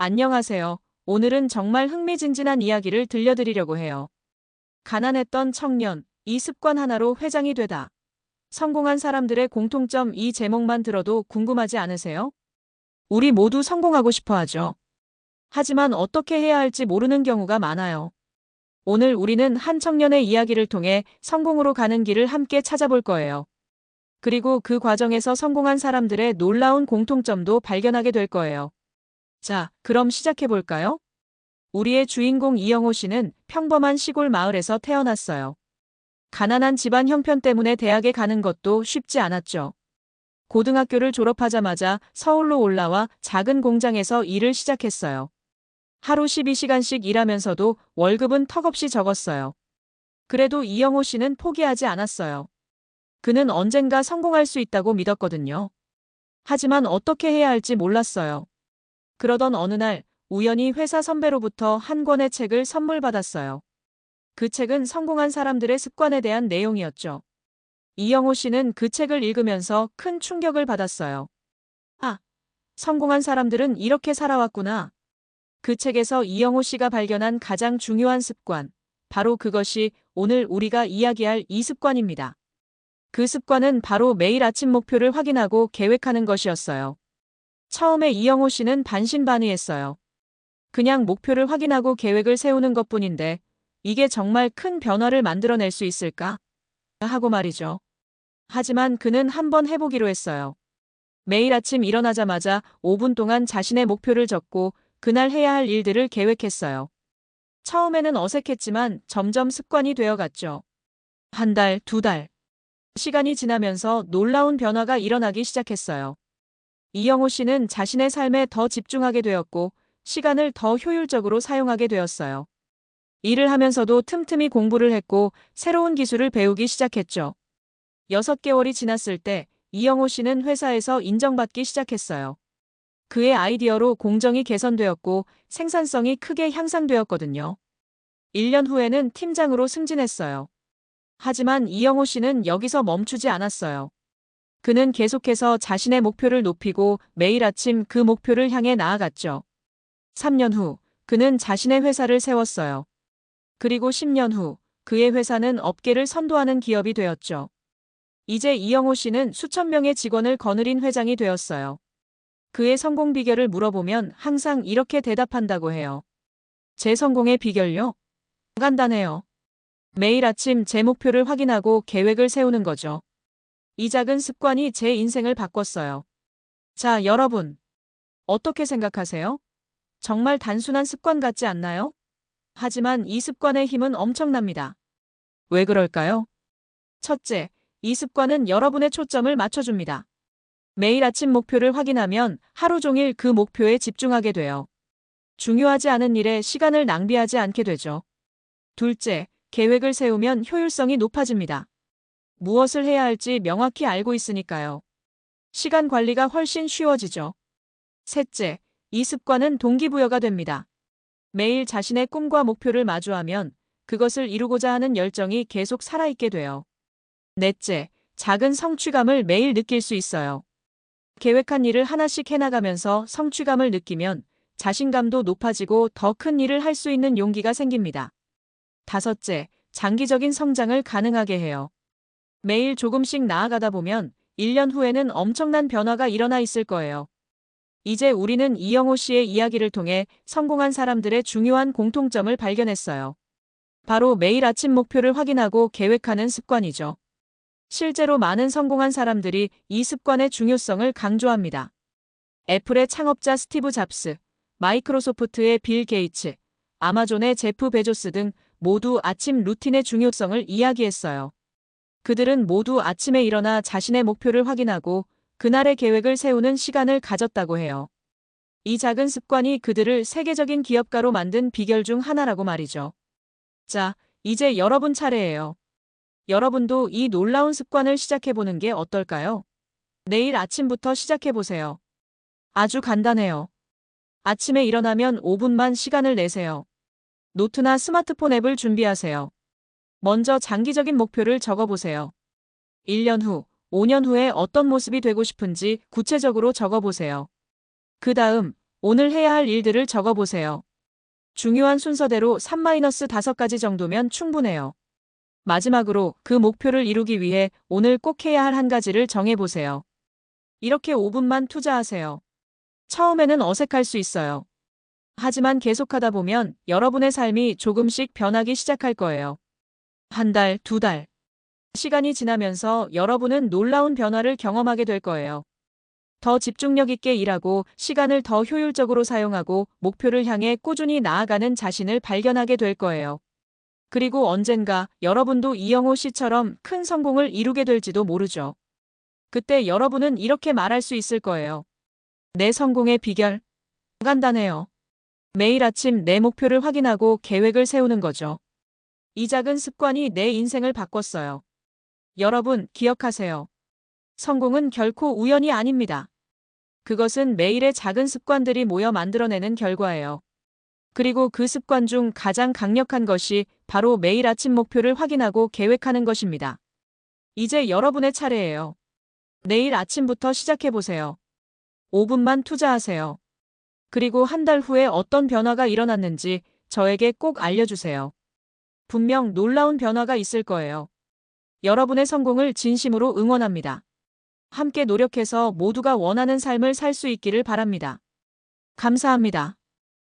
안녕하세요. 오늘은 정말 흥미진진한 이야기를 들려드리려고 해요. 가난했던 청년, 이 습관 하나로 회장이 되다. 성공한 사람들의 공통점, 이 제목만 들어도 궁금하지 않으세요? 우리 모두 성공하고 싶어 하죠. 하지만 어떻게 해야 할지 모르는 경우가 많아요. 오늘 우리는 한 청년의 이야기를 통해 성공으로 가는 길을 함께 찾아볼 거예요. 그리고 그 과정에서 성공한 사람들의 놀라운 공통점도 발견하게 될 거예요. 자, 그럼 시작해 볼까요? 우리의 주인공 이영호 씨는 평범한 시골 마을에서 태어났어요. 가난한 집안 형편 때문에 대학에 가는 것도 쉽지 않았죠. 고등학교를 졸업하자마자 서울로 올라와 작은 공장에서 일을 시작했어요. 하루 12시간씩 일하면서도 월급은 턱없이 적었어요. 그래도 이영호 씨는 포기하지 않았어요. 그는 언젠가 성공할 수 있다고 믿었거든요. 하지만 어떻게 해야 할지 몰랐어요. 그러던 어느 날 우연히 회사 선배로부터 한 권의 책을 선물 받았어요. 그 책은 성공한 사람들의 습관에 대한 내용이었죠. 이영호 씨는 그 책을 읽으면서 큰 충격을 받았어요. 아, 성공한 사람들은 이렇게 살아왔구나. 그 책에서 이영호 씨가 발견한 가장 중요한 습관, 바로 그것이 오늘 우리가 이야기할 이 습관입니다. 그 습관은 바로 매일 아침 목표를 확인하고 계획하는 것이었어요. 처음에 이영호 씨는 반신반의했어요. 그냥 목표를 확인하고 계획을 세우는 것뿐인데 이게 정말 큰 변화를 만들어낼 수 있을까? 하고 말이죠. 하지만 그는 한번 해보기로 했어요. 매일 아침 일어나자마자 5분 동안 자신의 목표를 적고 그날 해야 할 일들을 계획했어요. 처음에는 어색했지만 점점 습관이 되어갔죠. 한 달, 두 달. 시간이 지나면서 놀라운 변화가 일어나기 시작했어요. 이영호 씨는 자신의 삶에 더 집중하게 되었고 시간을 더 효율적으로 사용하게 되었어요. 일을 하면서도 틈틈이 공부를 했고 새로운 기술을 배우기 시작했죠. 6개월이 지났을 때 이영호 씨는 회사에서 인정받기 시작했어요. 그의 아이디어로 공정이 개선되었고 생산성이 크게 향상되었거든요. 1년 후에는 팀장으로 승진했어요. 하지만 이영호 씨는 여기서 멈추지 않았어요. 그는 계속해서 자신의 목표를 높이고 매일 아침 그 목표를 향해 나아갔죠. 3년 후, 그는 자신의 회사를 세웠어요. 그리고 10년 후, 그의 회사는 업계를 선도하는 기업이 되었죠. 이제 이영호 씨는 수천 명의 직원을 거느린 회장이 되었어요. 그의 성공 비결을 물어보면 항상 이렇게 대답한다고 해요. 제 성공의 비결요? 간단해요. 매일 아침 제 목표를 확인하고 계획을 세우는 거죠. 이 작은 습관이 제 인생을 바꿨어요. 자, 여러분. 어떻게 생각하세요? 정말 단순한 습관 같지 않나요? 하지만 이 습관의 힘은 엄청납니다. 왜 그럴까요? 첫째, 이 습관은 여러분의 초점을 맞춰줍니다. 매일 아침 목표를 확인하면 하루 종일 그 목표에 집중하게 돼요. 중요하지 않은 일에 시간을 낭비하지 않게 되죠. 둘째, 계획을 세우면 효율성이 높아집니다. 무엇을 해야 할지 명확히 알고 있으니까요. 시간 관리가 훨씬 쉬워지죠. 셋째, 이 습관은 동기부여가 됩니다. 매일 자신의 꿈과 목표를 마주하면 그것을 이루고자 하는 열정이 계속 살아있게 돼요. 넷째, 작은 성취감을 매일 느낄 수 있어요. 계획한 일을 하나씩 해나가면서 성취감을 느끼면 자신감도 높아지고 더 큰 일을 할 수 있는 용기가 생깁니다. 다섯째, 장기적인 성장을 가능하게 해요. 매일 조금씩 나아가다 보면 1년 후에는 엄청난 변화가 일어나 있을 거예요. 이제 우리는 이영호 씨의 이야기를 통해 성공한 사람들의 중요한 공통점을 발견했어요. 바로 매일 아침 목표를 확인하고 계획하는 습관이죠. 실제로 많은 성공한 사람들이 이 습관의 중요성을 강조합니다. 애플의 창업자 스티브 잡스, 마이크로소프트의 빌 게이츠, 아마존의 제프 베조스 등 모두 아침 루틴의 중요성을 이야기했어요. 그들은 모두 아침에 일어나 자신의 목표를 확인하고 그날의 계획을 세우는 시간을 가졌다고 해요. 이 작은 습관이 그들을 세계적인 기업가로 만든 비결 중 하나라고 말이죠. 자, 이제 여러분 차례예요. 여러분도 이 놀라운 습관을 시작해보는 게 어떨까요? 내일 아침부터 시작해보세요. 아주 간단해요. 아침에 일어나면 5분만 시간을 내세요. 노트나 스마트폰 앱을 준비하세요. 먼저 장기적인 목표를 적어보세요. 1년 후, 5년 후에 어떤 모습이 되고 싶은지 구체적으로 적어보세요. 그 다음, 오늘 해야 할 일들을 적어보세요. 중요한 순서대로 3-5가지 정도면 충분해요. 마지막으로 그 목표를 이루기 위해 오늘 꼭 해야 할 한 가지를 정해보세요. 이렇게 5분만 투자하세요. 처음에는 어색할 수 있어요. 하지만 계속하다 보면 여러분의 삶이 조금씩 변하기 시작할 거예요. 한 달, 두 달. 시간이 지나면서 여러분은 놀라운 변화를 경험하게 될 거예요. 더 집중력 있게 일하고 시간을 더 효율적으로 사용하고 목표를 향해 꾸준히 나아가는 자신을 발견하게 될 거예요. 그리고 언젠가 여러분도 이영호 씨처럼 큰 성공을 이루게 될지도 모르죠. 그때 여러분은 이렇게 말할 수 있을 거예요. 내 성공의 비결? 간단해요. 매일 아침 내 목표를 확인하고 계획을 세우는 거죠. 이 작은 습관이 내 인생을 바꿨어요. 여러분, 기억하세요. 성공은 결코 우연이 아닙니다. 그것은 매일의 작은 습관들이 모여 만들어내는 결과예요. 그리고 그 습관 중 가장 강력한 것이 바로 매일 아침 목표를 확인하고 계획하는 것입니다. 이제 여러분의 차례예요. 내일 아침부터 시작해보세요. 5분만 투자하세요. 그리고 한 달 후에 어떤 변화가 일어났는지 저에게 꼭 알려주세요. 분명 놀라운 변화가 있을 거예요. 여러분의 성공을 진심으로 응원합니다. 함께 노력해서 모두가 원하는 삶을 살 수 있기를 바랍니다. 감사합니다.